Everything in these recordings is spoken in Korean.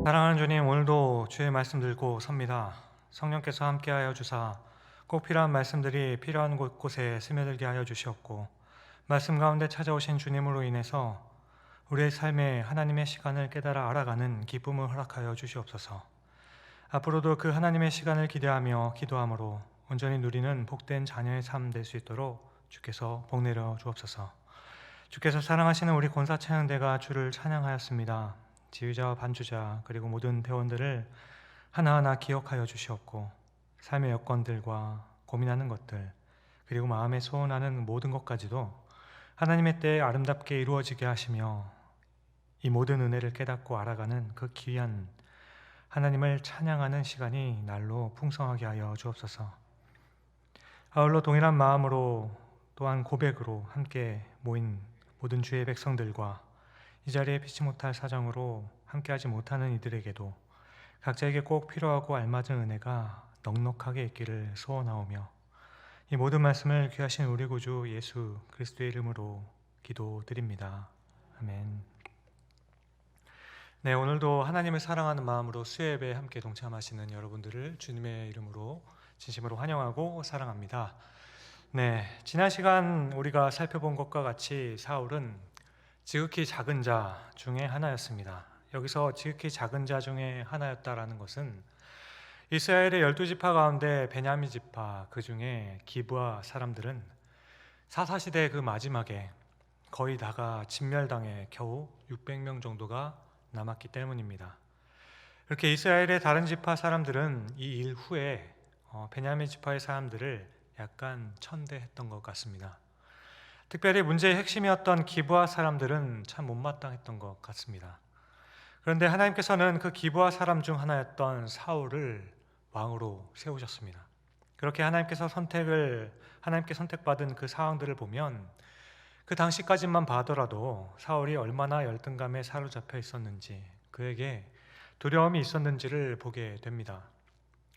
사랑하는 주님, 오늘도 주의 말씀 들고 섭니다. 성령께서 함께하여 주사 꼭 필요한 말씀들이 필요한 곳곳에 스며들게 하여 주시옵고, 말씀 가운데 찾아오신 주님으로 인해서 우리의 삶에 하나님의 시간을 깨달아 알아가는 기쁨을 허락하여 주시옵소서. 앞으로도 그 하나님의 시간을 기대하며 기도함으로 온전히 누리는 복된 자녀의 삶 될 수 있도록 주께서 복 내려 주옵소서. 주께서 사랑하시는 우리 권사찬양대가 주를 찬양하였습니다. 지휘자와 반주자 그리고 모든 대원들을 하나하나 기억하여 주시옵고, 삶의 여건들과 고민하는 것들 그리고 마음에 소원하는 모든 것까지도 하나님의 때에 아름답게 이루어지게 하시며, 이 모든 은혜를 깨닫고 알아가는 그 귀한 하나님을 찬양하는 시간이 날로 풍성하게 하여 주옵소서. 아울러 동일한 마음으로 또한 고백으로 함께 모인 모든 주의 백성들과 이 자리에 피치 못할 사정으로 함께하지 못하는 이들에게도 각자에게 꼭 필요하고 알맞은 은혜가 넉넉하게 있기를 소원하오며, 이 모든 말씀을 귀하신 우리 구주 예수 그리스도의 이름으로 기도드립니다. 아멘. 네, 오늘도 하나님을 사랑하는 마음으로 수요예배에 함께 동참하시는 여러분들을 주님의 이름으로 진심으로 환영하고 사랑합니다. 네, 지난 시간 우리가 살펴본 것과 같이 사울은 지극히 작은 자 중에 하나였습니다. 여기서 지극히 작은 자 중에 하나였다라는 것은 이스라엘의 12지파 가운데 베냐민 지파, 그 중에 기브아 사람들은 사사시대 그 마지막에 거의 다가 진멸당해 겨우 600명 정도가 남았기 때문입니다. 이렇게 이스라엘의 다른 지파 사람들은 이 일 후에 베냐민 지파의 사람들을 약간 천대했던 것 같습니다. 특별히 문제의 핵심이었던 기브아 사람들은 참 못마땅했던 것 같습니다. 그런데 하나님께서는 그 기브아 사람 중 하나였던 사울을 왕으로 세우셨습니다. 그렇게 하나님께 선택받은 그 상황들을 보면 그 당시까지만 봐더라도 사울이 얼마나 열등감에 사로잡혀 있었는지, 그에게 두려움이 있었는지를 보게 됩니다.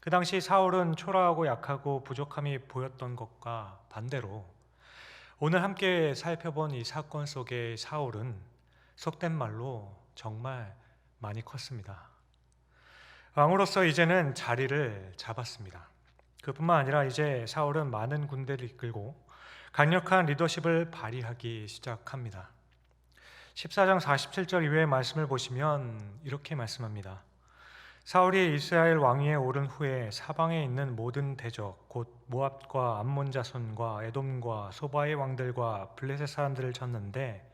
그 당시 사울은 초라하고 약하고 부족함이 보였던 것과 반대로 오늘 함께 살펴본 이 사건 속의 사울은 속된 말로 정말 많이 컸습니다. 왕으로서 이제는 자리를 잡았습니다. 그뿐만 아니라 이제 사울은 많은 군대를 이끌고 강력한 리더십을 발휘하기 시작합니다. 14장 47절 이후의 말씀을 보시면 이렇게 말씀합니다. 사울이 이스라엘 왕위에 오른 후에 사방에 있는 모든 대적 곧 모압과 암몬 자손과 에돔과 소바의 왕들과 블레셋 사람들을 쳤는데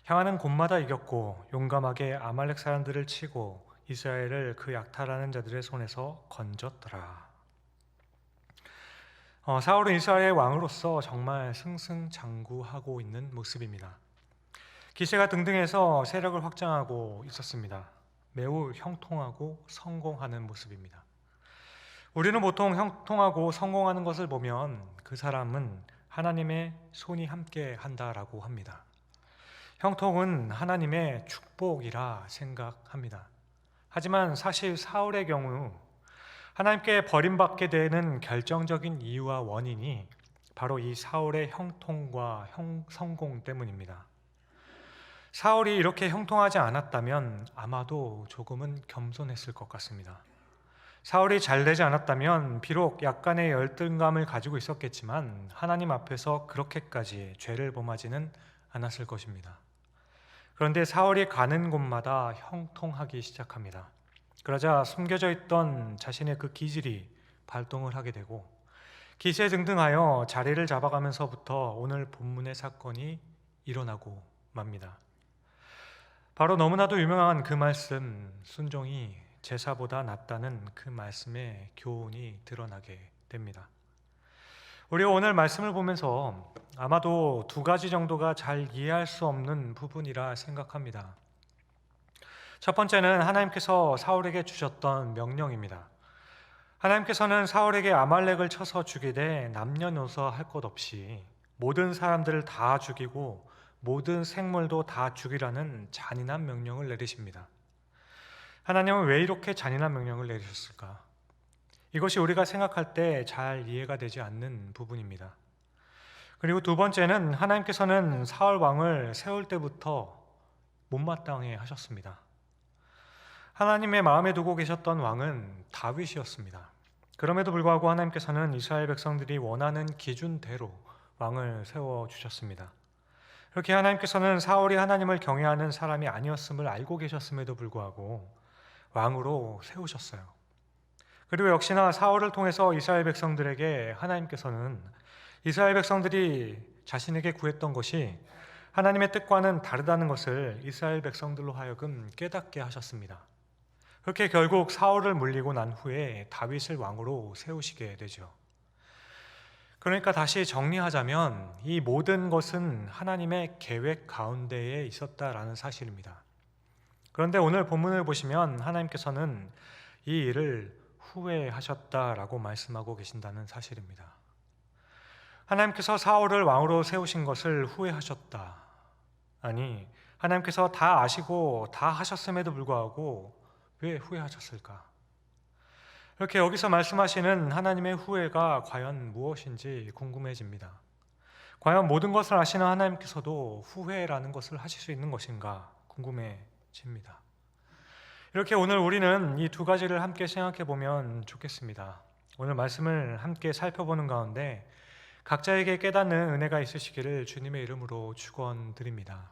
향하는 곳마다 이겼고 용감하게 아말렉 사람들을 치고 이스라엘을 그 약탈하는 자들의 손에서 건졌더라. 사울은 이스라엘의 왕으로서 정말 승승장구하고 있는 모습입니다. 기세가 등등해서 세력을 확장하고 있었습니다. 매우 형통하고 성공하는 모습입니다. 우리는 보통 형통하고 성공하는 것을 보면 그 사람은 하나님의 손이 함께 한다라고 합니다. 형통은 하나님의 축복이라 생각합니다. 하지만 사실 사울의 경우 하나님께 버림받게 되는 결정적인 이유와 원인이 바로 이 사울의 형통과 성공 때문입니다. 사울이 이렇게 형통하지 않았다면 아마도 조금은 겸손했을 것 같습니다. 사울이 잘 되지 않았다면 비록 약간의 열등감을 가지고 있었겠지만 하나님 앞에서 그렇게까지 죄를 범하지는 않았을 것입니다. 그런데 사울이 가는 곳마다 형통하기 시작합니다. 그러자 숨겨져 있던 자신의 그 기질이 발동을 하게 되고 기세등등하여 자리를 잡아가면서부터 오늘 본문의 사건이 일어나고 맙니다. 바로 너무나도 유명한 그 말씀, 순종이 제사보다 낫다는 그 말씀의 교훈이 드러나게 됩니다. 우리가 오늘 말씀을 보면서 아마도 두 가지 정도가 잘 이해할 수 없는 부분이라 생각합니다. 첫 번째는 하나님께서 사울에게 주셨던 명령입니다. 하나님께서는 사울에게 아말렉을 쳐서 죽이되 남녀노소 할 것 없이 모든 사람들을 다 죽이고 모든 생물도 다 죽이라는 잔인한 명령을 내리십니다. 하나님은 왜 이렇게 잔인한 명령을 내리셨을까? 이것이 우리가 생각할 때 잘 이해가 되지 않는 부분입니다. 그리고 두 번째는 하나님께서는 사울 왕을 세울 때부터 못마땅해 하셨습니다. 하나님의 마음에 두고 계셨던 왕은 다윗이었습니다. 그럼에도 불구하고 하나님께서는 이스라엘 백성들이 원하는 기준대로 왕을 세워주셨습니다. 그렇게 하나님께서는 사울이 하나님을 경외하는 사람이 아니었음을 알고 계셨음에도 불구하고 왕으로 세우셨어요. 그리고 역시나 사울을 통해서 이스라엘 백성들에게 하나님께서는 이스라엘 백성들이 자신에게 구했던 것이 하나님의 뜻과는 다르다는 것을 이스라엘 백성들로 하여금 깨닫게 하셨습니다. 그렇게 결국 사울을 물리고 난 후에 다윗을 왕으로 세우시게 되죠. 그러니까 다시 정리하자면 이 모든 것은 하나님의 계획 가운데에 있었다라는 사실입니다. 그런데 오늘 본문을 보시면 하나님께서는 이 일을 후회하셨다라고 말씀하고 계신다는 사실입니다. 하나님께서 사울을 왕으로 세우신 것을 후회하셨다. 아니, 하나님께서 다 아시고 다 하셨음에도 불구하고 왜 후회하셨을까? 이렇게 여기서 말씀하시는 하나님의 후회가 과연 무엇인지 궁금해집니다. 과연 모든 것을 아시는 하나님께서도 후회라는 것을 하실 수 있는 것인가 궁금해집니다. 이렇게 오늘 우리는 이 두 가지를 함께 생각해 보면 좋겠습니다. 오늘 말씀을 함께 살펴보는 가운데 각자에게 깨닫는 은혜가 있으시기를 주님의 이름으로 축원드립니다.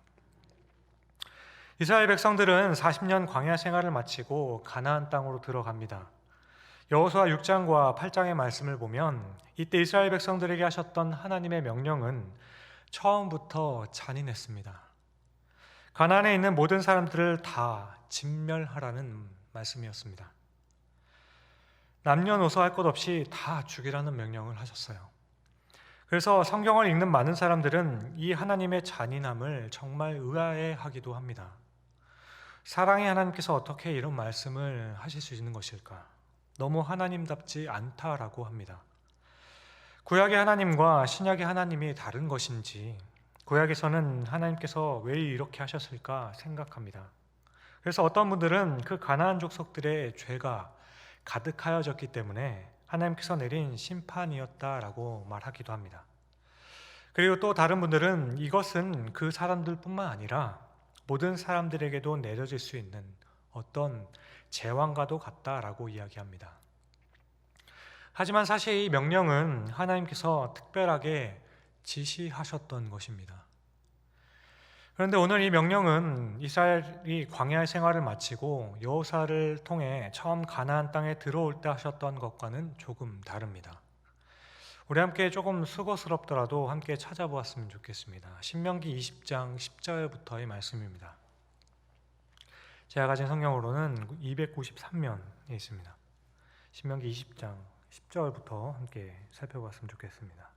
이스라엘 백성들은 40년 광야 생활을 마치고 가나안 땅으로 들어갑니다. 여호수아 6장과 8장의 말씀을 보면 이때 이스라엘 백성들에게 하셨던 하나님의 명령은 처음부터 잔인했습니다. 가나안에 있는 모든 사람들을 다 진멸하라는 말씀이었습니다. 남녀노소 할 것 없이 다 죽이라는 명령을 하셨어요. 그래서 성경을 읽는 많은 사람들은 이 하나님의 잔인함을 정말 의아해하기도 합니다. 사랑의 하나님께서 어떻게 이런 말씀을 하실 수 있는 것일까? 너무 하나님답지 않다라고 합니다. 구약의 하나님과 신약의 하나님이 다른 것인지, 구약에서는 하나님께서 왜 이렇게 하셨을까 생각합니다. 그래서 어떤 분들은 그 가나안 족속들의 죄가 가득하여졌기 때문에 하나님께서 내린 심판이었다라고 말하기도 합니다. 그리고 또 다른 분들은 이것은 그 사람들뿐만 아니라 모든 사람들에게도 내려질 수 있는 어떤 재앙과도 같다라고 이야기합니다. 하지만 사실 이 명령은 하나님께서 특별하게 지시하셨던 것입니다. 그런데 오늘 이 명령은 이스라엘이 광야의 생활을 마치고 여호수아를 통해 처음 가나안 땅에 들어올 때 하셨던 것과는 조금 다릅니다. 우리 함께 조금 수고스럽더라도 함께 찾아보았으면 좋겠습니다. 신명기 20장 10절부터의 말씀입니다. 제가 가진 성경으로는 293면에 있습니다. 신명기 20장 10절부터 함께 살펴봤으면 좋겠습니다.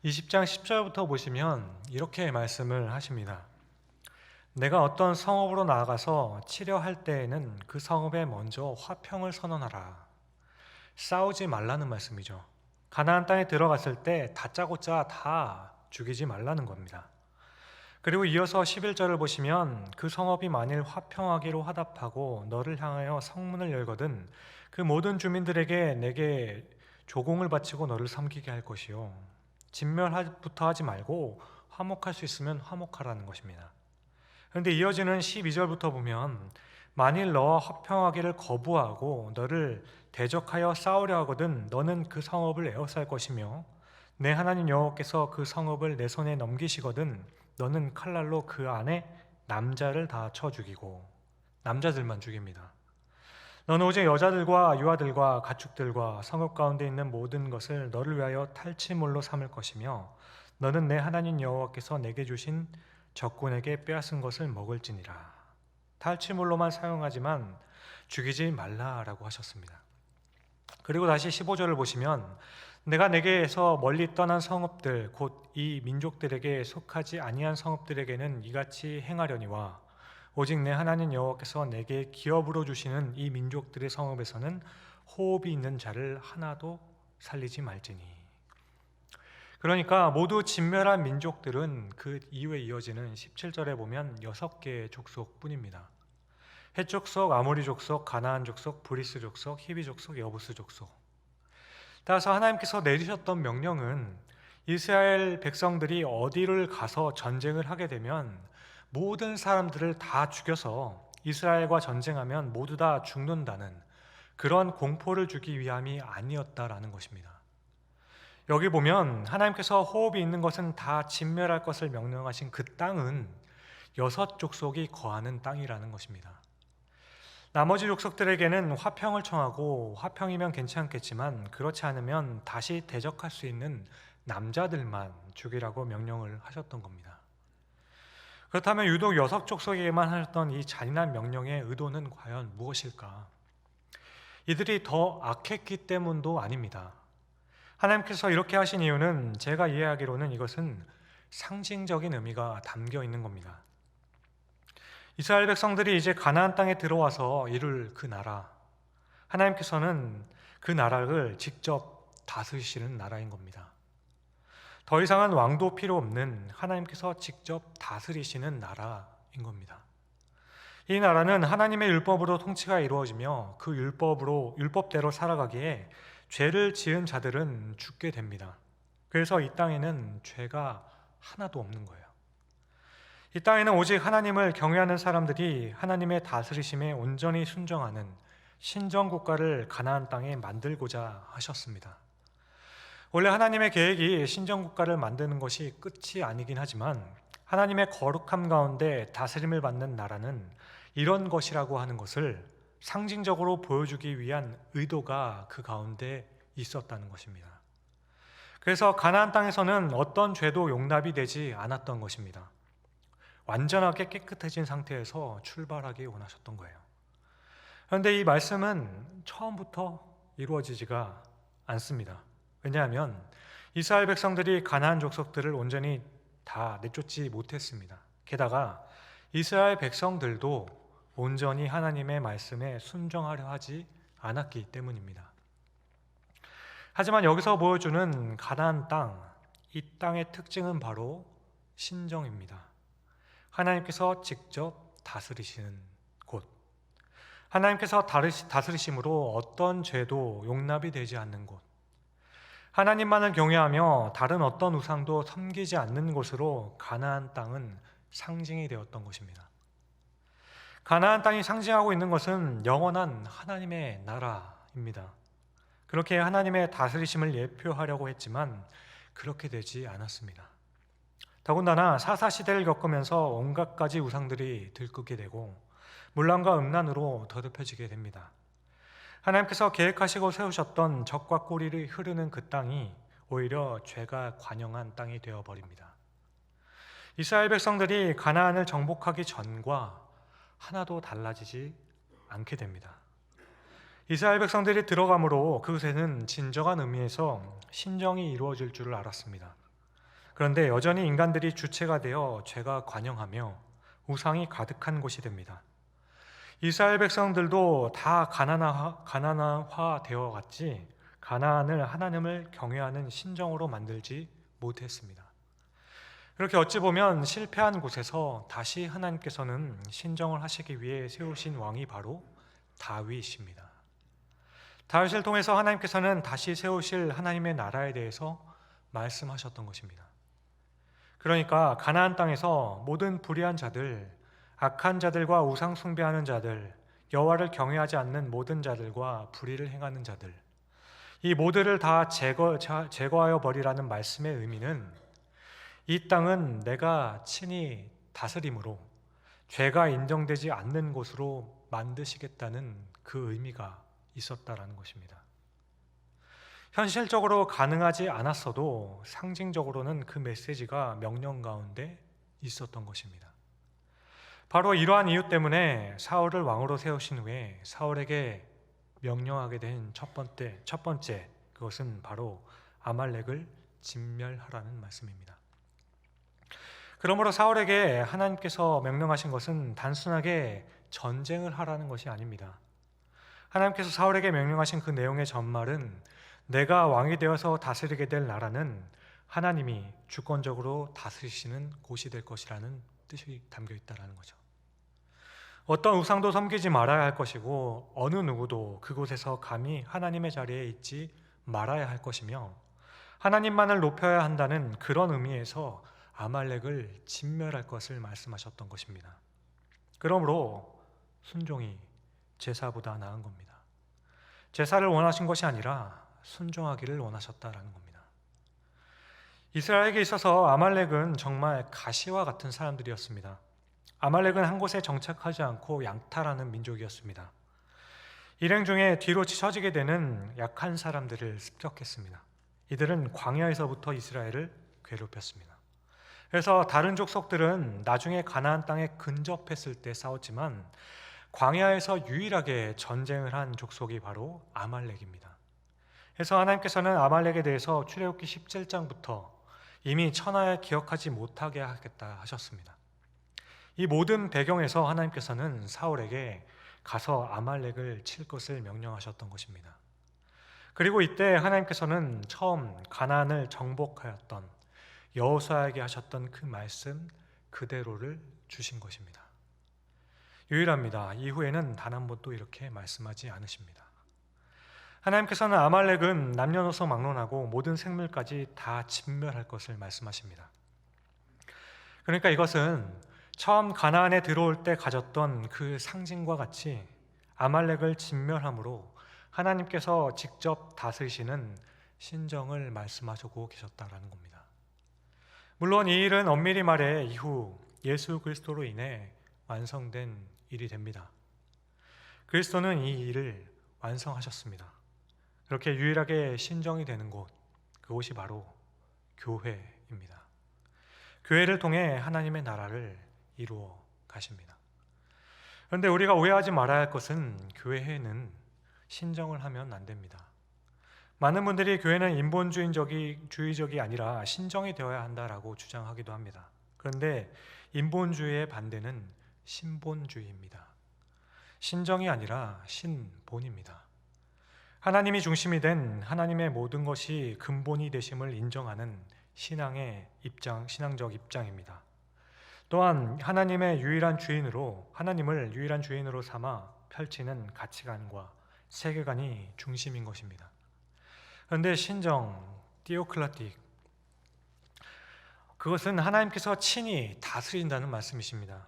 (20장 10절부터) 보시면 이렇게 말씀을 하십니다. 내가 어떤 성읍으로 나아가서 치려할 때에는 그 성읍에 먼저 화평을 선언하라. 싸우지 말라는 말씀이죠. 가나안 땅에 들어갔을 때 다짜고짜 다 죽이지 말라는 겁니다. 그리고 이어서 11절을 보시면 그 성읍이 만일 화평하기로 화답하고 너를 향하여 성문을 열거든 그 모든 주민들에게 내게 조공을 바치고 너를 섬기게 할 것이요 진멸부터 하지 말고 화목할 수 있으면 화목하라는 것입니다. 그런데 이어지는 12절부터 보면 만일 너와 화평하기를 거부하고 너를 대적하여 싸우려 하거든 너는 그 성읍을 에워쌀 것이며 내 하나님 여호와께서 그 성읍을 내 손에 넘기시거든 너는 칼날로 그 안에 남자를 다 쳐 죽이고 남자들만 죽입니다. 너는 오직 여자들과 유아들과 가축들과 성읍 가운데 있는 모든 것을 너를 위하여 탈취물로 삼을 것이며 너는 내 하나님 여호와께서 내게 주신 적군에게 빼앗은 것을 먹을지니라. 탈취물로만 사용하지만 죽이지 말라라고 하셨습니다. 그리고 다시 15절을 보시면 내가 내게서 멀리 떠난 성읍들 곧 이 민족들에게 속하지 아니한 성읍들에게는 이같이 행하려니와 오직 내 하나님 여호와께서 내게 기업으로 주시는 이 민족들의 성읍에서는 호흡이 있는 자를 하나도 살리지 말지니. 그러니까 모두 진멸한 민족들은 그 이후에 이어지는 17절에 보면 6개의 족속뿐입니다. 헷 족속, 아모리 족속, 가나안 족속, 브리스 족속, 히비 족속, 여부스 족속. 따라서 하나님께서 내리셨던 명령은 이스라엘 백성들이 어디를 가서 전쟁을 하게 되면 모든 사람들을 다 죽여서 이스라엘과 전쟁하면 모두 다 죽는다는 그런 공포를 주기 위함이 아니었다라는 것입니다. 여기 보면 하나님께서 호흡이 있는 것은 다 진멸할 것을 명령하신 그 땅은 6 족속이 거하는 땅이라는 것입니다. 나머지 족속들에게는 화평을 청하고 화평이면 괜찮겠지만 그렇지 않으면 다시 대적할 수 있는 남자들만 죽이라고 명령을 하셨던 겁니다. 그렇다면 유독 6 족속에게만 하셨던 이 잔인한 명령의 의도는 과연 무엇일까? 이들이 더 악했기 때문도 아닙니다. 하나님께서 이렇게 하신 이유는 제가 이해하기로는 이것은 상징적인 의미가 담겨 있는 겁니다. 이스라엘 백성들이 이제 가나안 땅에 들어와서 이룰 그 나라, 하나님께서는 그 나라를 직접 다스리시는 나라인 겁니다. 더 이상은 왕도 필요 없는 하나님께서 직접 다스리시는 나라인 겁니다. 이 나라는 하나님의 율법으로 통치가 이루어지며 그 율법대로 살아가기에 죄를 지은 자들은 죽게 됩니다. 그래서 이 땅에는 죄가 하나도 없는 거예요. 이 땅에는 오직 하나님을 경외하는 사람들이 하나님의 다스리심에 온전히 순종하는 신정국가를 가나안 땅에 만들고자 하셨습니다. 원래 하나님의 계획이 신정국가를 만드는 것이 끝이 아니긴 하지만 하나님의 거룩함 가운데 다스림을 받는 나라는 이런 것이라고 하는 것을 상징적으로 보여주기 위한 의도가 그 가운데 있었다는 것입니다. 그래서 가나안 땅에서는 어떤 죄도 용납이 되지 않았던 것입니다. 완전하게 깨끗해진 상태에서 출발하기 원하셨던 거예요. 그런데 이 말씀은 처음부터 이루어지지가 않습니다. 왜냐하면 이스라엘 백성들이 가나안 족속들을 온전히 다 내쫓지 못했습니다. 게다가 이스라엘 백성들도 온전히 하나님의 말씀에 순종하려 하지 않았기 때문입니다. 하지만 여기서 보여주는 가나안 땅, 이 땅의 특징은 바로 신정입니다. 하나님께서 직접 다스리시는 곳, 하나님께서 다스리심으로 어떤 죄도 용납이 되지 않는 곳, 하나님만을 경외하며 다른 어떤 우상도 섬기지 않는 곳으로 가나안 땅은 상징이 되었던 것입니다. 가나안 땅이 상징하고 있는 것은 영원한 하나님의 나라입니다. 그렇게 하나님의 다스리심을 예표하려고 했지만 그렇게 되지 않았습니다. 더군다나 사사시대를 겪으면서 온갖 가지 우상들이 들끓게 되고 문란과 음란으로 더럽혀지게 됩니다. 하나님께서 계획하시고 세우셨던 적과 꿀이 흐르는 그 땅이 오히려 죄가 관영한 땅이 되어버립니다. 이스라엘 백성들이 가나안을 정복하기 전과 하나도 달라지지 않게 됩니다. 이스라엘 백성들이 들어감으로 그곳에는 진정한 의미에서 신정이 이루어질 줄을 알았습니다. 그런데 여전히 인간들이 주체가 되어 죄가 관영하며 우상이 가득한 곳이 됩니다. 이스라엘 백성들도 다 가나안화 되어 갔지 가나안을 하나님을 경외하는 신정으로 만들지 못했습니다. 그렇게 어찌 보면 실패한 곳에서 다시 하나님께서는 신정을 하시기 위해 세우신 왕이 바로 다윗입니다. 다윗을 통해서 하나님께서는 다시 세우실 하나님의 나라에 대해서 말씀하셨던 것입니다. 그러니까 가나안 땅에서 모든 불의한 자들, 악한 자들과 우상 숭배하는 자들, 여호와를 경외하지 않는 모든 자들과 불의를 행하는 자들, 이 모두를 다 제거하여 버리라는 말씀의 의미는 이 땅은 내가 친히 다스림으로 죄가 인정되지 않는 곳으로 만드시겠다는 그 의미가 있었다라는 것입니다. 현실적으로 가능하지 않았어도 상징적으로는 그 메시지가 명령 가운데 있었던 것입니다. 바로 이러한 이유 때문에 사울을 왕으로 세우신 후에 사울에게 명령하게 된 첫 번째 그것은 바로 아말렉을 진멸하라는 말씀입니다. 그러므로 사울에게 하나님께서 명령하신 것은 단순하게 전쟁을 하라는 것이 아닙니다. 하나님께서 사울에게 명령하신 그 내용의 전말은 내가 왕이 되어서 다스리게 될 나라는 하나님이 주권적으로 다스리시는 곳이 될 것이라는 뜻이 담겨 있다는 거죠. 어떤 우상도 섬기지 말아야 할 것이고 어느 누구도 그곳에서 감히 하나님의 자리에 있지 말아야 할 것이며 하나님만을 높여야 한다는 그런 의미에서 아말렉을 진멸할 것을 말씀하셨던 것입니다. 그러므로 순종이 제사보다 나은 겁니다. 제사를 원하신 것이 아니라 순종하기를 원하셨다라는 겁니다. 이스라엘에게 있어서 아말렉은 정말 가시와 같은 사람들이었습니다. 아말렉은 한 곳에 정착하지 않고 양탈하는 민족이었습니다. 일행 중에 뒤로 치쳐지게 되는 약한 사람들을 습격했습니다. 이들은 광야에서부터 이스라엘을 괴롭혔습니다. 그래서 다른 족속들은 나중에 가나안 땅에 근접했을 때 싸웠지만 광야에서 유일하게 전쟁을 한 족속이 바로 아말렉입니다. 그래서 하나님께서는 아말렉에 대해서 출애굽기 17장부터 이미 천하에 기억하지 못하게 하겠다 하셨습니다. 이 모든 배경에서 하나님께서는 사울에게 가서 아말렉을 칠 것을 명령하셨던 것입니다. 그리고 이때 하나님께서는 처음 가나안을 정복하였던 여호수아에게 하셨던 그 말씀 그대로를 주신 것입니다. 유일합니다. 이후에는 단 한 번도 이렇게 말씀하지 않으십니다. 하나님께서는 아말렉은 남녀노소 막론하고 모든 생물까지 다 진멸할 것을 말씀하십니다. 그러니까 이것은 처음 가나안에 들어올 때 가졌던 그 상징과 같이 아말렉을 진멸함으로 하나님께서 직접 다스리시는 신정을 말씀하시고 계셨다라는 겁니다. 물론 이 일은 엄밀히 말해 이후 예수 그리스도로 인해 완성된 일이 됩니다. 그리스도는 이 일을 완성하셨습니다. 그렇게 유일하게 신정이 되는 곳, 그곳이 바로 교회입니다. 교회를 통해 하나님의 나라를 이루어 가십니다. 그런데 우리가 오해하지 말아야 할 것은 교회에는 신정을 하면 안 됩니다. 많은 분들이 교회는 인본주의적이 아니라 신정이 되어야 한다라고 주장하기도 합니다. 그런데 인본주의의 반대는 신본주의입니다. 신정이 아니라 신본입니다. 하나님이 중심이 된 하나님의 모든 것이 근본이 되심을 인정하는 신앙적 입장입니다. 또한 하나님을 유일한 주인으로 삼아 펼치는 가치관과 세계관이 중심인 것입니다. 그런데 신정, 티오클라틱, 그것은 하나님께서 친히 다스린다는 말씀이십니다.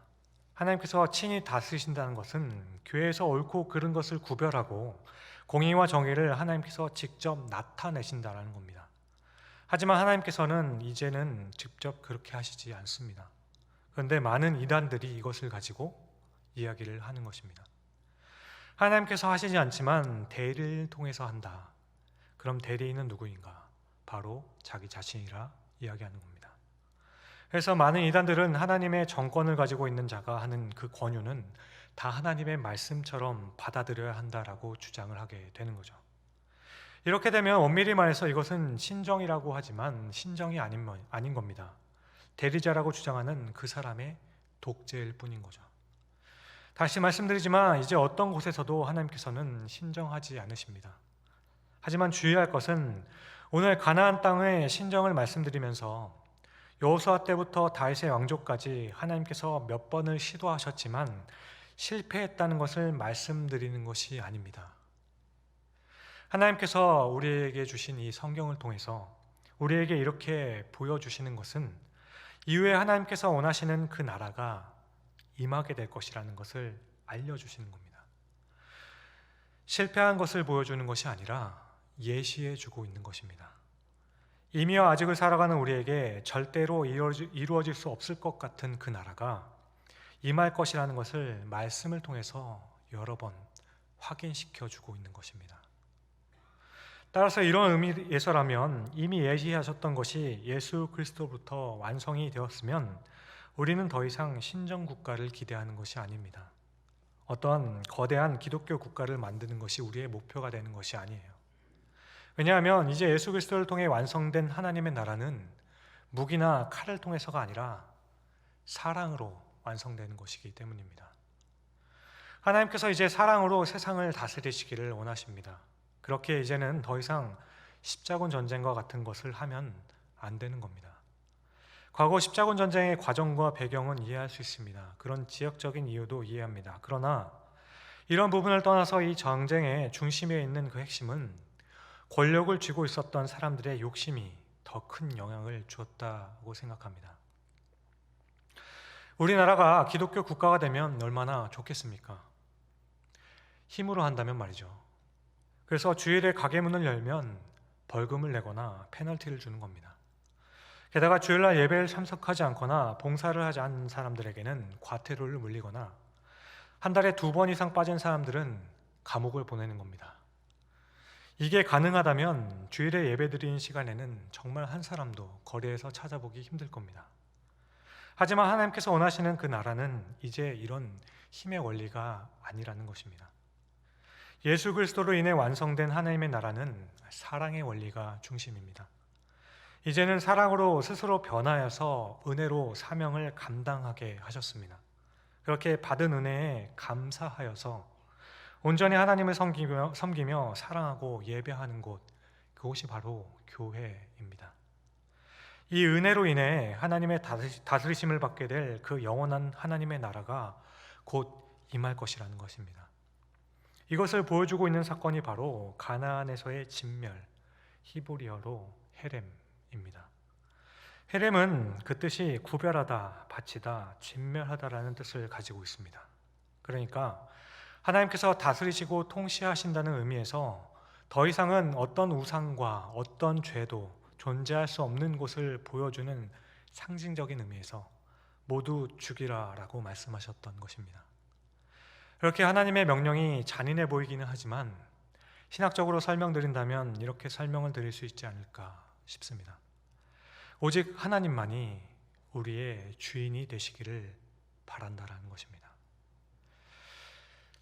하나님께서 친히 다스리신다는 것은 교회에서 옳고 그른 것을 구별하고 공의와 정의를 하나님께서 직접 나타내신다는 겁니다. 하지만 하나님께서는 이제는 직접 그렇게 하시지 않습니다. 그런데 많은 이단들이 이것을 가지고 이야기를 하는 것입니다. 하나님께서 하시지 않지만 대리를 통해서 한다. 그럼 대리인은 누구인가? 바로 자기 자신이라 이야기하는 겁니다. 그래서 많은 이단들은 하나님의 정권을 가지고 있는 자가 하는 그 권유는 다 하나님의 말씀처럼 받아들여야 한다라고 주장을 하게 되는 거죠. 이렇게 되면 엄밀히 말해서 이것은 신정이라고 하지만 신정이 아닌 겁니다. 대리자라고 주장하는 그 사람의 독재일 뿐인 거죠. 다시 말씀드리지만 이제 어떤 곳에서도 하나님께서는 신정하지 않으십니다. 하지만 주의할 것은 오늘 가나안 땅의 신정을 말씀드리면서 여호수아 때부터 다윗의 왕조까지 하나님께서 몇 번을 시도하셨지만 실패했다는 것을 말씀드리는 것이 아닙니다. 하나님께서 우리에게 주신 이 성경을 통해서 우리에게 이렇게 보여주시는 것은 이후에 하나님께서 원하시는 그 나라가 임하게 될 것이라는 것을 알려주시는 겁니다. 실패한 것을 보여주는 것이 아니라 예시해주고 있는 것입니다. 이미와 아직을 살아가는 우리에게 절대로 이루어질 수 없을 것 같은 그 나라가 임할 것이라는 것을 말씀을 통해서 여러 번 확인시켜주고 있는 것입니다. 따라서 이런 의미에서라면 이미 예시하셨던 것이 예수 그리스도부터 완성이 되었으면 우리는 더 이상 신정국가를 기대하는 것이 아닙니다. 어떠한 거대한 기독교 국가를 만드는 것이 우리의 목표가 되는 것이 아니에요. 왜냐하면 이제 예수 그리스도를 통해 완성된 하나님의 나라는 무기나 칼을 통해서가 아니라 사랑으로 완성되는 것이기 때문입니다. 하나님께서 이제 사랑으로 세상을 다스리시기를 원하십니다. 그렇게 이제는 더 이상 십자군 전쟁과 같은 것을 하면 안 되는 겁니다. 과거 십자군 전쟁의 과정과 배경은 이해할 수 있습니다. 그런 지역적인 이유도 이해합니다. 그러나 이런 부분을 떠나서 이 전쟁의 중심에 있는 그 핵심은 권력을 쥐고 있었던 사람들의 욕심이 더 큰 영향을 주었다고 생각합니다. 우리나라가 기독교 국가가 되면 얼마나 좋겠습니까? 힘으로 한다면 말이죠. 그래서 주일에 가게 문을 열면 벌금을 내거나 페널티를 주는 겁니다. 게다가 주일날 예배를 참석하지 않거나 봉사를 하지 않은 사람들에게는 과태료를 물리거나 한 달에 2번 이상 빠진 사람들은 감옥을 보내는 겁니다. 이게 가능하다면 주일에 예배드리는 시간에는 정말 한 사람도 거리에서 찾아보기 힘들 겁니다. 하지만 하나님께서 원하시는 그 나라는 이제 이런 힘의 원리가 아니라는 것입니다. 예수 그리스도로 인해 완성된 하나님의 나라는 사랑의 원리가 중심입니다. 이제는 사랑으로 스스로 변하여서 은혜로 사명을 감당하게 하셨습니다. 그렇게 받은 은혜에 감사하여서 온전히 하나님을 섬기며 사랑하고 예배하는 곳, 그곳이 바로 교회입니다. 이 은혜로 인해 하나님의 다스리심을 받게 될 그 영원한 하나님의 나라가 곧 임할 것이라는 것입니다. 이것을 보여주고 있는 사건이 바로 가나안에서의 진멸, 히브리어로 헤렘입니다. 헤렘은 그 뜻이 구별하다, 바치다, 진멸하다라는 뜻을 가지고 있습니다. 그러니까 하나님께서 다스리시고 통치하신다는 의미에서 더 이상은 어떤 우상과 어떤 죄도 존재할 수 없는 곳을 보여주는 상징적인 의미에서 모두 죽이라라고 말씀하셨던 것입니다. 그렇게 하나님의 명령이 잔인해 보이기는 하지만 신학적으로 설명드린다면 이렇게 설명을 드릴 수 있지 않을까 싶습니다. 오직 하나님만이 우리의 주인이 되시기를 바란다라는 것입니다.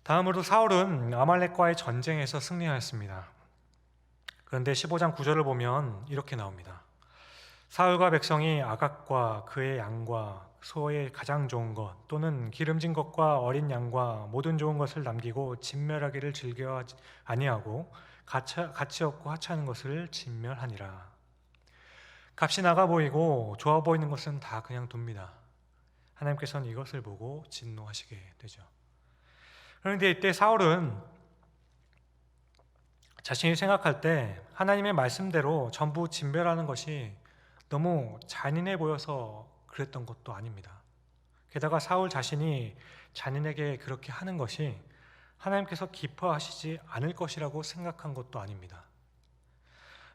다음으로 사울은 아말렉과의 전쟁에서 승리하였습니다. 그런데 15장 9절을 보면 이렇게 나옵니다. 사울과 백성이 아각과 그의 양과 소의 가장 좋은 것 또는 기름진 것과 어린 양과 모든 좋은 것을 남기고 진멸하기를 즐겨 아니하고 가치 없고 하찮은 것을 진멸하니라. 값이 나가 보이고 좋아 보이는 것은 다 그냥 둡니다. 하나님께서는 이것을 보고 진노하시게 되죠. 그런데 이때 사울은 자신이 생각할 때 하나님의 말씀대로 전부 진멸하는 것이 너무 잔인해 보여서 그랬던 것도 아닙니다. 게다가 사울 자신이 자신에게 그렇게 하는 것이 하나님께서 기뻐하시지 않을 것이라고 생각한 것도 아닙니다.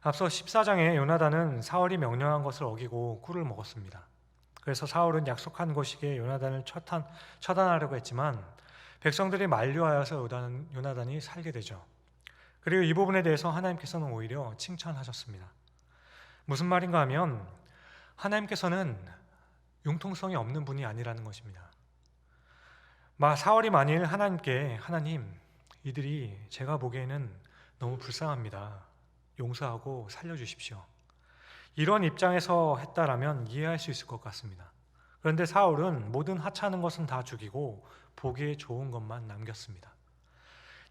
앞서 14장에 요나단은 사울이 명령한 것을 어기고 꿀을 먹었습니다. 그래서 사울은 약속한 곳이기에 요나단을 처단하려고 했지만 백성들이 만류하여서 요나단이 살게 되죠. 그리고 이 부분에 대해서 하나님께서는 오히려 칭찬하셨습니다. 무슨 말인가 하면 하나님께서는 융통성이 없는 분이 아니라는 것입니다. 사울이 만일 하나님께 하나님, 이들이 제가 보기에는 너무 불쌍합니다. 용서하고 살려주십시오. 이런 입장에서 했다라면 이해할 수 있을 것 같습니다. 그런데 사울은 모든 하찮은 것은 다 죽이고 보기에 좋은 것만 남겼습니다.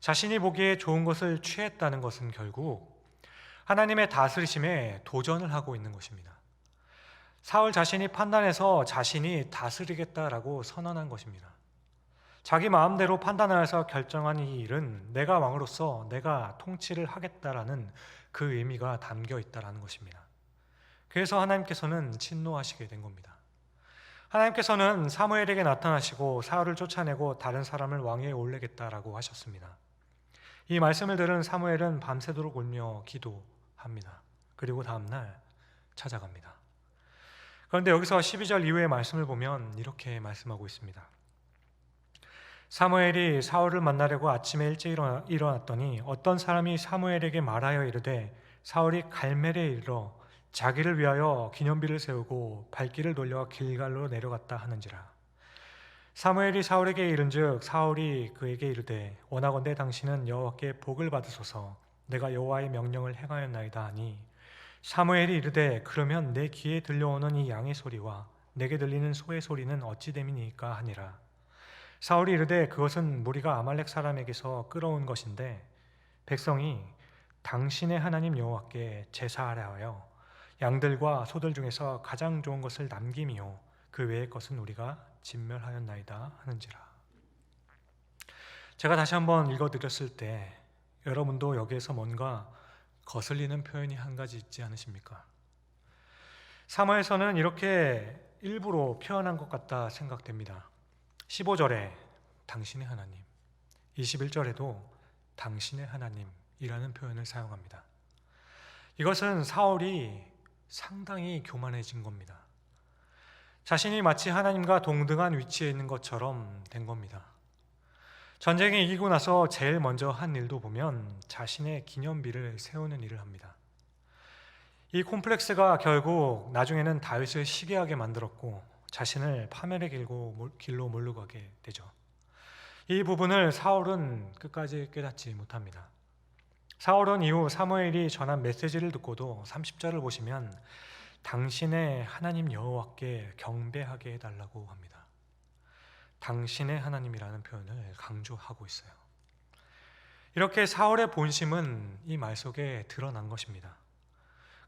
자신이 보기에 좋은 것을 취했다는 것은 결국 하나님의 다스리심에 도전을 하고 있는 것입니다. 사울 자신이 판단해서 자신이 다스리겠다라고 선언한 것입니다. 자기 마음대로 판단하여서 결정한 이 일은 내가 왕으로서 내가 통치를 하겠다라는 그 의미가 담겨 있다라는 것입니다. 그래서 하나님께서는 진노하시게 된 겁니다. 하나님께서는 사무엘에게 나타나시고 사울을 쫓아내고 다른 사람을 왕위에 올리겠다라고 하셨습니다. 이 말씀을 들은 사무엘은 밤새도록 울며 기도합니다. 그리고 다음날 찾아갑니다. 그런데 여기서 12절 이후의 말씀을 보면 이렇게 말씀하고 있습니다. 사무엘이 사울을 만나려고 아침에 일찍 일어났더니 어떤 사람이 사무엘에게 말하여 이르되 사울이 갈멜에 이르러 자기를 위하여 기념비를 세우고 발길을 돌려 길갈로 내려갔다 하는지라. 사무엘이 사울에게 이른즉 사울이 그에게 이르되 원하건대 당신은 여호와께 복을 받으소서 내가 여호와의 명령을 행하였나이다 하니 사무엘이 이르되 그러면 내 귀에 들려오는 이 양의 소리와 내게 들리는 소의 소리는 어찌 됨이니까 하니라. 사울이 이르되 그것은 무리가 아말렉 사람에게서 끌어온 것인데 백성이 당신의 하나님 여호와께 제사하려 하여 양들과 소들 중에서 가장 좋은 것을 남김이요 그 외의 것은 우리가 진멸하였나이다 하는지라. 제가 다시 한번 읽어드렸을 때 여러분도 여기에서 뭔가 거슬리는 표현이 한 가지 있지 않으십니까? 사무에서는 이렇게 일부러 표현한 것 같다 생각됩니다. 15절에 당신의 하나님, 21절에도 당신의 하나님이라는 표현을 사용합니다. 이것은 사울이 상당히 교만해진 겁니다. 자신이 마치 하나님과 동등한 위치에 있는 것처럼 된 겁니다. 전쟁에 이기고 나서 제일 먼저 한 일도 보면 자신의 기념비를 세우는 일을 합니다. 이 콤플렉스가 결국 나중에는 다윗을 시기하게 만들었고 자신을 파멸의 길로 몰고 가게 되죠. 이 부분을 사울은 끝까지 깨닫지 못합니다. 사울은 이후 사무엘이 전한 메시지를 듣고도 30절을 보시면 당신의 하나님 여호와께 경배하게 해달라고 합니다. 당신의 하나님이라는 표현을 강조하고 있어요. 이렇게 사울의 본심은 이 말 속에 드러난 것입니다.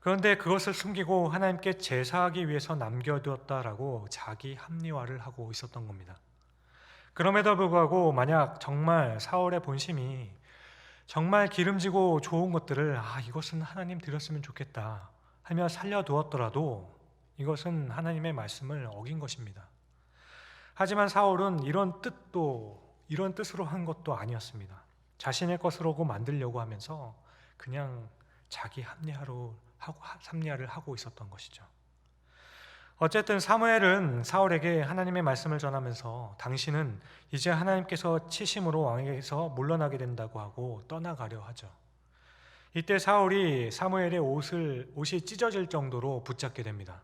그런데 그것을 숨기고 하나님께 제사하기 위해서 남겨두었다라고 자기 합리화를 하고 있었던 겁니다. 그럼에도 불구하고 만약 정말 사울의 본심이 정말 기름지고 좋은 것들을 이것은 하나님 드렸으면 좋겠다 하며 살려두었더라도 이것은 하나님의 말씀을 어긴 것입니다. 하지만 사울은 이런 뜻으로 한 것도 아니었습니다. 자신의 것으로 만들려고 하면서 그냥 자기 합리화를 하고 있었던 것이죠. 어쨌든 사무엘은 사울에게 하나님의 말씀을 전하면서 당신은 이제 하나님께서 치심으로 왕에게서 물러나게 된다고 하고 떠나가려 하죠. 이때 사울이 사무엘의 옷이 찢어질 정도로 붙잡게 됩니다.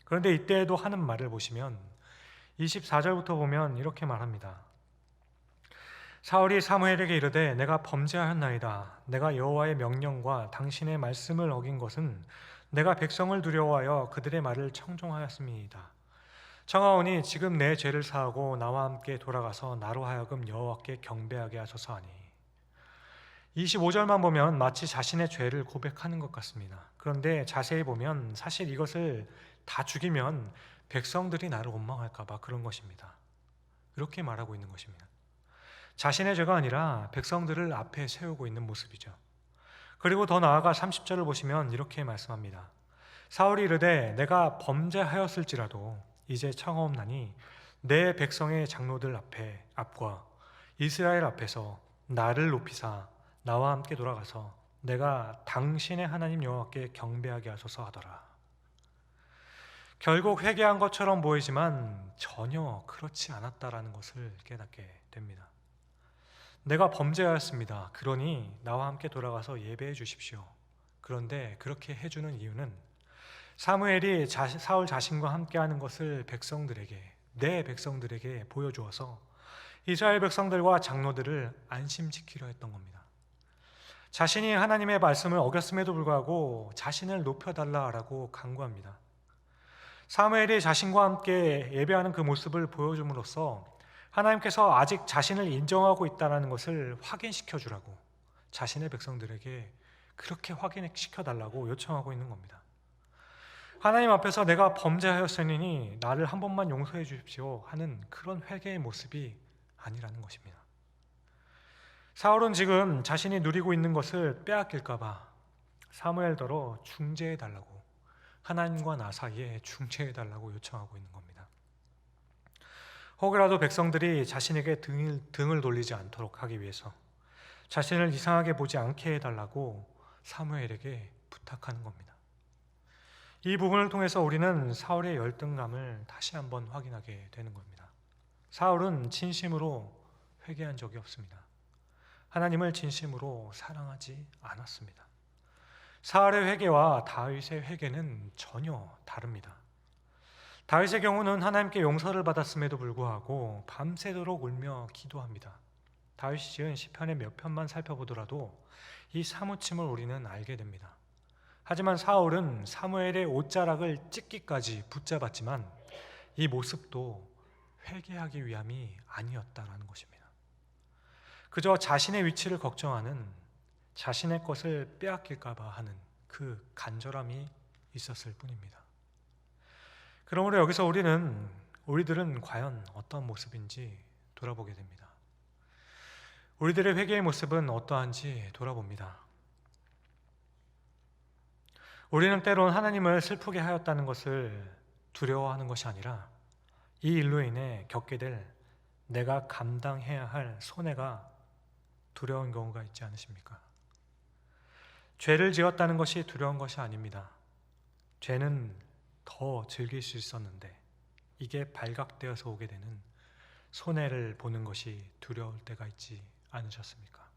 그런데 이때에도 하는 말을 보시면 24절부터 보면 이렇게 말합니다. 사울이 사무엘에게 이르되 내가 범죄하였나이다. 내가 여호와의 명령과 당신의 말씀을 어긴 것은 내가 백성을 두려워하여 그들의 말을 청종하였음이니이다. 청하오니 지금 내 죄를 사하고 나와 함께 돌아가서 나로 하여금 여호와께 경배하게 하소서 하니. 25절만 보면 마치 자신의 죄를 고백하는 것 같습니다. 그런데 자세히 보면 사실 이것을 다 죽이면 백성들이 나를 원망할까 봐 그런 것입니다. 이렇게 말하고 있는 것입니다. 자신의 죄가 아니라 백성들을 앞에 세우고 있는 모습이죠. 그리고 더 나아가 30절을 보시면 이렇게 말씀합니다. 사울이 이르되 내가 범죄하였을지라도 이제 청하옵나니 내 백성의 장로들 앞과 이스라엘 앞에서 나를 높이사 나와 함께 돌아가서 내가 당신의 하나님 여호와께 경배하게 하소서 하더라. 결국 회개한 것처럼 보이지만 전혀 그렇지 않았다라는 것을 깨닫게 됩니다. 내가 범죄하였습니다. 그러니 나와 함께 돌아가서 예배해 주십시오. 그런데 그렇게 해주는 이유는 사무엘이 사울 자신과 함께하는 것을 내 백성들에게 보여주어서 이스라엘 백성들과 장로들을 안심시키려 했던 겁니다. 자신이 하나님의 말씀을 어겼음에도 불구하고 자신을 높여달라라고 간구합니다. 사무엘이 자신과 함께 예배하는 그 모습을 보여줌으로써 하나님께서 아직 자신을 인정하고 있다는 것을 확인시켜 주라고 자신의 백성들에게 그렇게 확인시켜 달라고 요청하고 있는 겁니다. 하나님 앞에서 내가 범죄하였으니 나를 한 번만 용서해 주십시오 하는 그런 회개의 모습이 아니라는 것입니다. 사울은 지금 자신이 누리고 있는 것을 빼앗길까 봐 사무엘더러 중재해 달라고, 하나님과 나 사이에 중재해 달라고 요청하고 있는 겁니다. 혹여라도 백성들이 자신에게 등을 돌리지 않도록 하기 위해서 자신을 이상하게 보지 않게 해달라고 사무엘에게 부탁하는 겁니다. 이 부분을 통해서 우리는 사울의 열등감을 다시 한번 확인하게 되는 겁니다. 사울은 진심으로 회개한 적이 없습니다. 하나님을 진심으로 사랑하지 않았습니다. 사울의 회개와 다윗의 회개는 전혀 다릅니다. 다윗의 경우는 하나님께 용서를 받았음에도 불구하고 밤새도록 울며 기도합니다. 다윗이 지은 시편의 몇 편만 살펴보더라도 이 사무침을 우리는 알게 됩니다. 하지만 사울은 사무엘의 옷자락을 찢기까지 붙잡았지만 이 모습도 회개하기 위함이 아니었다라는 것입니다. 그저 자신의 위치를 걱정하는, 자신의 것을 빼앗길까 봐 하는 그 간절함이 있었을 뿐입니다. 그러므로 여기서 우리들은 과연 어떤 모습인지 돌아보게 됩니다. 우리들의 회개의 모습은 어떠한지 돌아봅니다. 우리는 때론 하나님을 슬프게 하였다는 것을 두려워하는 것이 아니라 이 일로 인해 겪게 될 내가 감당해야 할 손해가 두려운 경우가 있지 않으십니까? 죄를 지었다는 것이 두려운 것이 아닙니다. 죄는 더 즐길 수 있었는데 이게 발각되어서 오게 되는 손해를 보는 것이 두려울 때가 있지 않으셨습니까?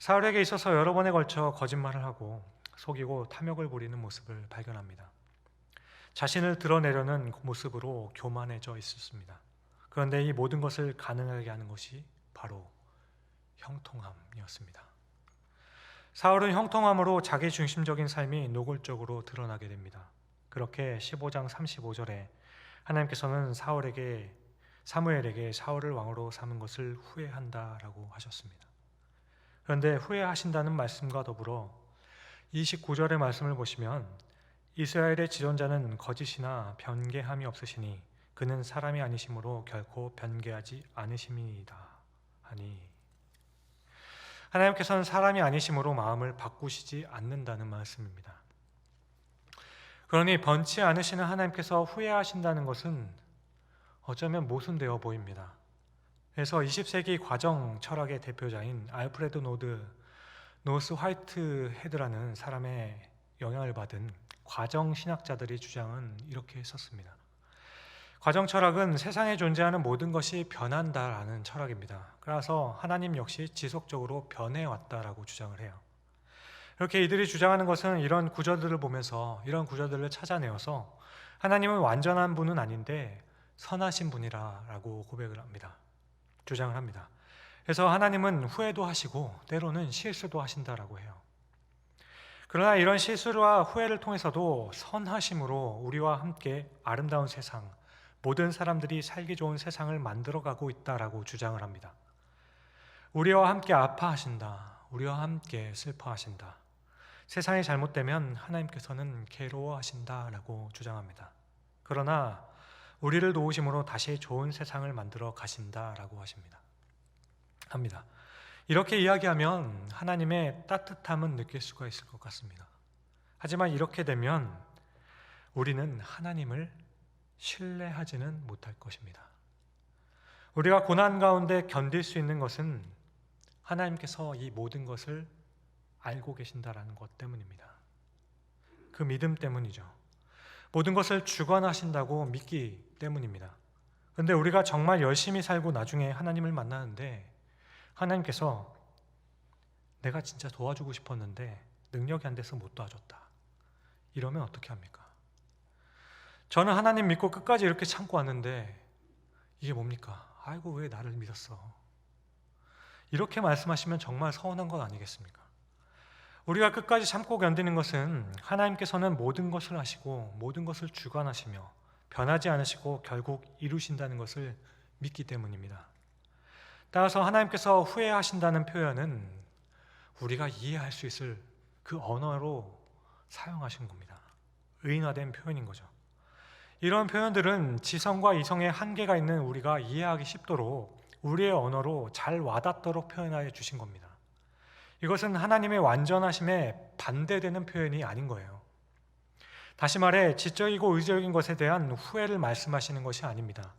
사울에게 있어서 여러 번에 걸쳐 거짓말을 하고 속이고 탐욕을 부리는 모습을 발견합니다. 자신을 드러내려는 모습으로 교만해져 있었습니다. 그런데 이 모든 것을 가능하게 하는 것이 바로 형통함이었습니다. 사울은 형통함으로 자기 중심적인 삶이 노골적으로 드러나게 됩니다. 그렇게 15장 35절에 하나님께서는 사무엘에게 사울을 왕으로 삼은 것을 후회한다라고 하셨습니다. 그런데 후회하신다는 말씀과 더불어 29절의 말씀을 보시면 이스라엘의 지존자는 거짓이나 변개함이 없으시니 그는 사람이 아니심으로 결코 변개하지 않으심이니이다 하니, 하나님께서는 사람이 아니심으로 마음을 바꾸시지 않는다는 말씀입니다. 그러니 변치 않으시는 하나님께서 후회하신다는 것은 어쩌면 모순되어 보입니다. 그래서 20세기 과정 철학의 대표자인 알프레드 노스 화이트 헤드라는 사람의 영향을 받은 과정 신학자들이 주장은 이렇게 했었습니다. 과정 철학은 세상에 존재하는 모든 것이 변한다라는 철학입니다. 그래서 하나님 역시 지속적으로 변해왔다라고 주장을 해요. 이렇게 이들이 주장하는 것은 이런 구절들을 보면서 이런 구절들을 찾아내어서 하나님은 완전한 분은 아닌데 선하신 분이라고 고백을 합니다. 주장을 합니다. 그래서 하나님은 후회도 하시고 때로는 실수도 하신다라고 해요. 그러나 이런 실수와 후회를 통해서도 선하심으로 우리와 함께 아름다운 세상, 모든 사람들이 살기 좋은 세상을 만들어가고 있다라고 주장을 합니다. 우리와 함께 아파하신다. 우리와 함께 슬퍼하신다. 세상이 잘못되면 하나님께서는 괴로워하신다라고 주장합니다. 그러나 우리를 도우심으로 다시 좋은 세상을 만들어 가신다라고 합니다. 이렇게 이야기하면 하나님의 따뜻함은 느낄 수가 있을 것 같습니다. 하지만 이렇게 되면 우리는 하나님을 신뢰하지는 못할 것입니다. 우리가 고난 가운데 견딜 수 있는 것은 하나님께서 이 모든 것을 알고 계신다라는 것 때문입니다. 그 믿음 때문이죠. 모든 것을 주관하신다고 믿기 때문입니다. 그런데 우리가 정말 열심히 살고 나중에 하나님을 만나는데 하나님께서 내가 진짜 도와주고 싶었는데 능력이 안 돼서 못 도와줬다. 이러면 어떻게 합니까? 저는 하나님 믿고 끝까지 이렇게 참고 왔는데 이게 뭡니까? 아이고 왜 나를 믿었어? 이렇게 말씀하시면 정말 서운한 건 아니겠습니까? 우리가 끝까지 참고 견디는 것은 하나님께서는 모든 것을 아시고 모든 것을 주관하시며 변하지 않으시고 결국 이루신다는 것을 믿기 때문입니다. 따라서 하나님께서 후회하신다는 표현은 우리가 이해할 수 있을 그 언어로 사용하신 겁니다. 의인화된 표현인 거죠. 이런 표현들은 지성과 이성의 한계가 있는 우리가 이해하기 쉽도록 우리의 언어로 잘 와닿도록 표현하여 주신 겁니다. 이것은 하나님의 완전하심에 반대되는 표현이 아닌 거예요. 다시 말해 지적이고 의적인 것에 대한 후회를 말씀하시는 것이 아닙니다.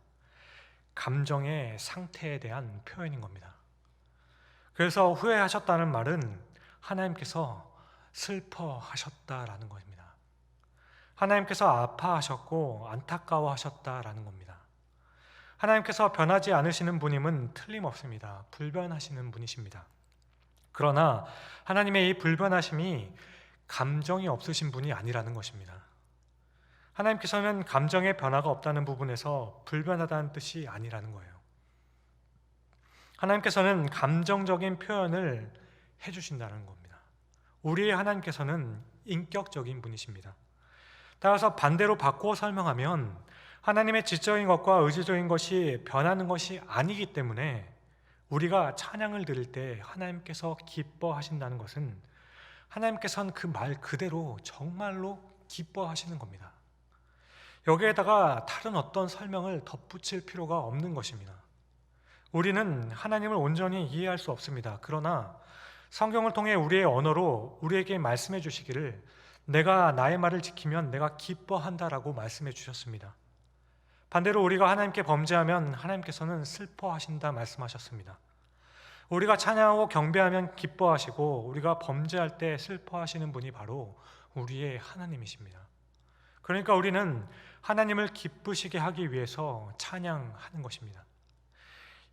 감정의 상태에 대한 표현인 겁니다. 그래서 후회하셨다는 말은 하나님께서 슬퍼하셨다라는 것입니다. 하나님께서 아파하셨고 안타까워하셨다라는 겁니다. 하나님께서 변하지 않으시는 분임은 틀림없습니다. 불변하시는 분이십니다. 그러나 하나님의 이 불변하심이 감정이 없으신 분이 아니라는 것입니다. 하나님께서는 감정의 변화가 없다는 부분에서 불변하다는 뜻이 아니라는 거예요. 하나님께서는 감정적인 표현을 해주신다는 겁니다. 우리의 하나님께서는 인격적인 분이십니다. 따라서 반대로 바꾸어 설명하면 하나님의 지적인 것과 의지적인 것이 변하는 것이 아니기 때문에 우리가 찬양을 드릴 때 하나님께서 기뻐하신다는 것은 하나님께서는 그 말 그대로 정말로 기뻐하시는 겁니다. 여기에다가 다른 어떤 설명을 덧붙일 필요가 없는 것입니다. 우리는 하나님을 온전히 이해할 수 없습니다. 그러나 성경을 통해 우리의 언어로 우리에게 말씀해 주시기를 내가 나의 말을 지키면 내가 기뻐한다라고 말씀해 주셨습니다. 반대로 우리가 하나님께 범죄하면 하나님께서는 슬퍼하신다 말씀하셨습니다. 우리가 찬양하고 경배하면 기뻐하시고 우리가 범죄할 때 슬퍼하시는 분이 바로 우리의 하나님이십니다. 그러니까 우리는 하나님을 기쁘시게 하기 위해서 찬양하는 것입니다.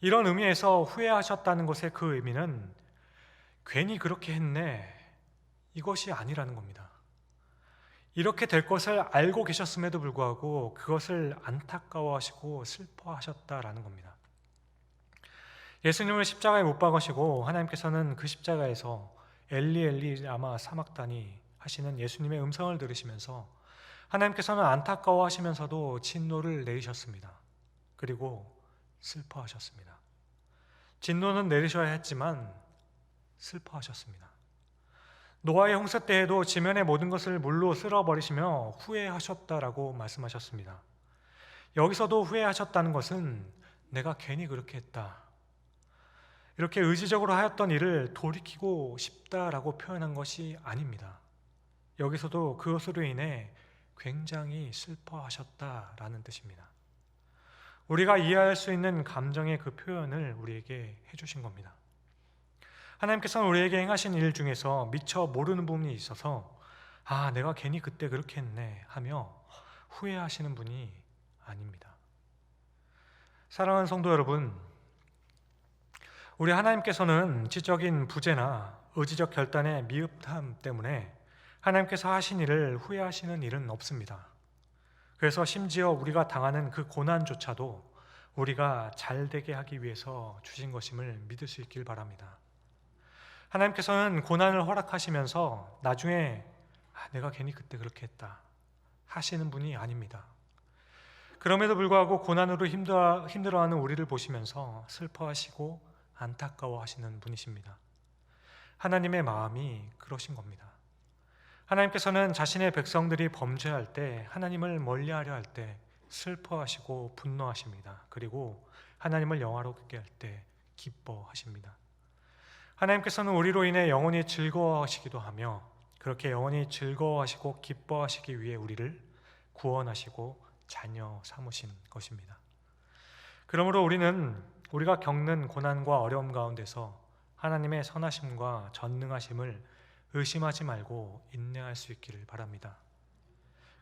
이런 의미에서 후회하셨다는 것의 그 의미는 괜히 그렇게 했네, 이것이 아니라는 겁니다. 이렇게 될 것을 알고 계셨음에도 불구하고 그것을 안타까워하시고 슬퍼하셨다라는 겁니다. 예수님을 십자가에 못 박으시고 하나님께서는 그 십자가에서 엘리 엘리 라마 사막다니 하시는 예수님의 음성을 들으시면서 하나님께서는 안타까워하시면서도 진노를 내리셨습니다. 그리고 슬퍼하셨습니다. 진노는 내리셔야 했지만 슬퍼하셨습니다. 노아의 홍수 때에도 지면의 모든 것을 물로 쓸어버리시며 후회하셨다라고 말씀하셨습니다. 여기서도 후회하셨다는 것은 내가 괜히 그렇게 했다, 이렇게 의지적으로 하였던 일을 돌이키고 싶다라고 표현한 것이 아닙니다. 여기서도 그것으로 인해 굉장히 슬퍼하셨다라는 뜻입니다. 우리가 이해할 수 있는 감정의 그 표현을 우리에게 해주신 겁니다. 하나님께서는 우리에게 행하신 일 중에서 미처 모르는 부분이 있어서 내가 괜히 그때 그렇게 했네 하며 후회하시는 분이 아닙니다. 사랑하는 성도 여러분, 우리 하나님께서는 지적인 부재나 의지적 결단의 미흡함 때문에 하나님께서 하신 일을 후회하시는 일은 없습니다. 그래서 심지어 우리가 당하는 그 고난조차도 우리가 잘되게 하기 위해서 주신 것임을 믿을 수 있길 바랍니다. 하나님께서는 고난을 허락하시면서 나중에 내가 괜히 그때 그렇게 했다 하시는 분이 아닙니다. 그럼에도 불구하고 고난으로 힘들어하는 우리를 보시면서 슬퍼하시고 안타까워하시는 분이십니다. 하나님의 마음이 그러신 겁니다. 하나님께서는 자신의 백성들이 범죄할 때, 하나님을 멀리하려 할 때 슬퍼하시고 분노하십니다. 그리고 하나님을 영화롭게 할 때 기뻐하십니다. 하나님께서는 우리로 인해 영원히 즐거워하시기도 하며 그렇게 영원히 즐거워하시고 기뻐하시기 위해 우리를 구원하시고 자녀 삼으신 것입니다. 그러므로 우리가 겪는 고난과 어려움 가운데서 하나님의 선하심과 전능하심을 의심하지 말고 인내할 수 있기를 바랍니다.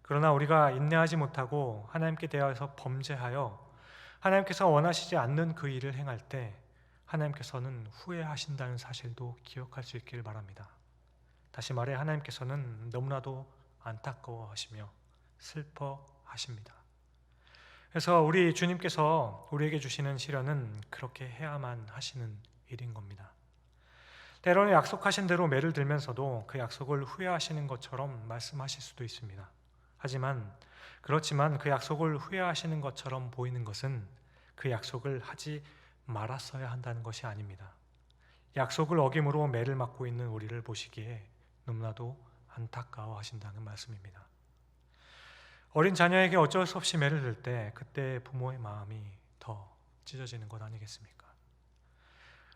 그러나 우리가 인내하지 못하고 하나님께 대하여서 범죄하여 하나님께서 원하시지 않는 그 일을 행할 때 하나님께서는 후회하신다는 사실도 기억할 수 있기를 바랍니다. 다시 말해 하나님께서는 너무나도 안타까워하시며 슬퍼하십니다. 그래서 우리 주님께서 우리에게 주시는 시련은 그렇게 해야만 하시는 일인 겁니다. 때로는 약속하신 대로 매를 들면서도 그 약속을 후회하시는 것처럼 말씀하실 수도 있습니다. 그렇지만 그 약속을 후회하시는 것처럼 보이는 것은 그 약속을 하지 말았어야 한다는 것이 아닙니다. 약속을 어김으로 매를 맞고 있는 우리를 보시기에 너무나도 안타까워하신다는 말씀입니다. 어린 자녀에게 어쩔 수 없이 매를 들 때 그때 부모의 마음이 더 찢어지는 것 아니겠습니까?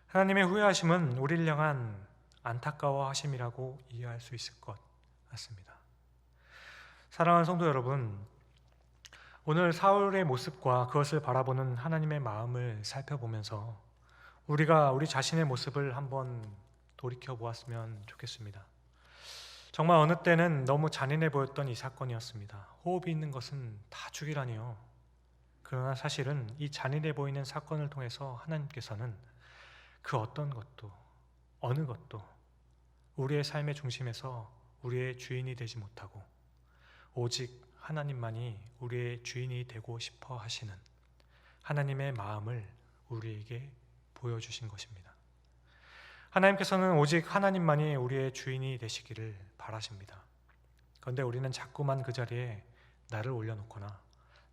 하나님의 후회하심은 우리를 향한 안타까워하심이라고 이해할 수 있을 것 같습니다. 사랑하는 성도 여러분, 오늘 사울의 모습과 그것을 바라보는 하나님의 마음을 살펴보면서 우리가 우리 자신의 모습을 한번 돌이켜 보았으면 좋겠습니다. 정말 어느 때는 너무 잔인해 보였던 이 사건이었습니다. 호흡이 있는 것은 다 죽이라니요. 그러나 사실은 이 잔인해 보이는 사건을 통해서 하나님께서는 그 어떤 것도 어느 것도 우리의 삶의 중심에서 우리의 주인이 되지 못하고 오직 하나님만이 우리의 주인이 되고 싶어 하시는 하나님의 마음을 우리에게 보여주신 것입니다. 하나님께서는 오직 하나님만이 우리의 주인이 되시기를 바라십니다. 그런데 우리는 자꾸만 그 자리에 나를 올려놓거나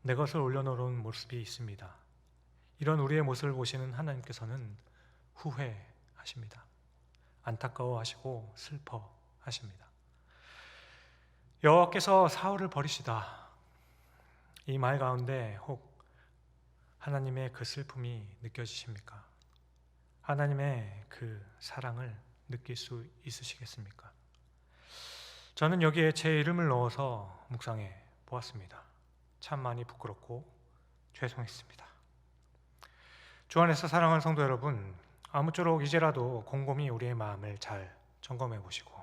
내 것을 올려놓은 모습이 있습니다. 이런 우리의 모습을 보시는 하나님께서는 후회하십니다. 안타까워하시고 슬퍼하십니다. 하십니다. 여호와께서 사울을 버리시다. 이 말 가운데 혹 하나님의 그 슬픔이 느껴지십니까? 하나님의 그 사랑을 느낄 수 있으시겠습니까? 저는 여기에 제 이름을 넣어서 묵상해 보았습니다. 참 많이 부끄럽고 죄송했습니다. 주 안에서 사랑하는 성도 여러분, 아무쪼록 이제라도 곰곰이 우리의 마음을 잘 점검해 보시고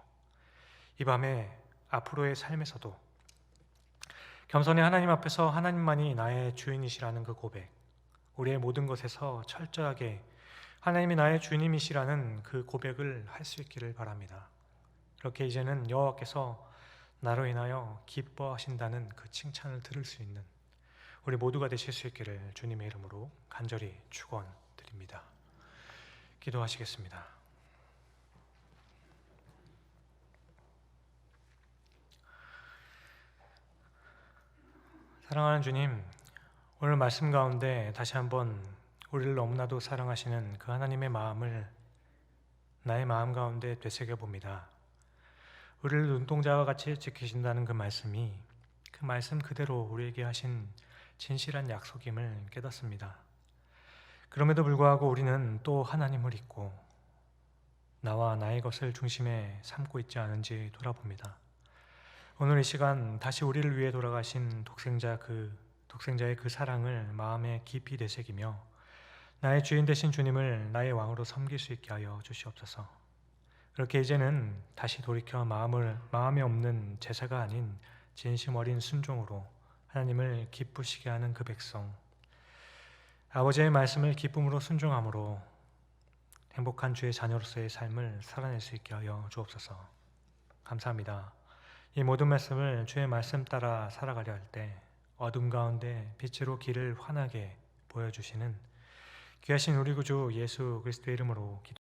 이 밤에 앞으로의 삶에서도 겸손히 하나님 앞에서 하나님만이 나의 주인이시라는 그 고백, 우리의 모든 것에서 철저하게 하나님이 나의 주님이시라는 그 고백을 할 수 있기를 바랍니다. 이렇게 이제는 여호와께서 나로 인하여 기뻐하신다는 그 칭찬을 들을 수 있는 우리 모두가 되실 수 있기를 주님의 이름으로 간절히 축원드립니다. 기도하시겠습니다. 사랑하는 주님, 오늘 말씀 가운데 다시 한번 우리를 너무나도 사랑하시는 그 하나님의 마음을 나의 마음 가운데 되새겨 봅니다. 우리를 눈동자와 같이 지키신다는 그 말씀이 그 말씀 그대로 우리에게 하신 진실한 약속임을 깨닫습니다. 그럼에도 불구하고 우리는 또 하나님을 잊고 나와 나의 것을 중심에 삼고 있지 않은지 돌아봅니다. 오늘 이 시간 다시 우리를 위해 돌아가신 독생자의 그 사랑을 마음에 깊이 되새기며 나의 주인 되신 주님을 나의 왕으로 섬길 수 있게 하여 주시옵소서. 그렇게 이제는 다시 돌이켜 마음에 없는 제사가 아닌 진심 어린 순종으로 하나님을 기쁘시게 하는 그 백성, 아버지의 말씀을 기쁨으로 순종함으로 행복한 주의 자녀로서의 삶을 살아낼 수 있게 하여 주옵소서. 감사합니다. 이 모든 말씀을 주의 말씀 따라 살아가려 할 때 어둠 가운데 빛으로 길을 환하게 보여주시는 귀하신 우리 구주 예수 그리스도의 이름으로 기도합니다.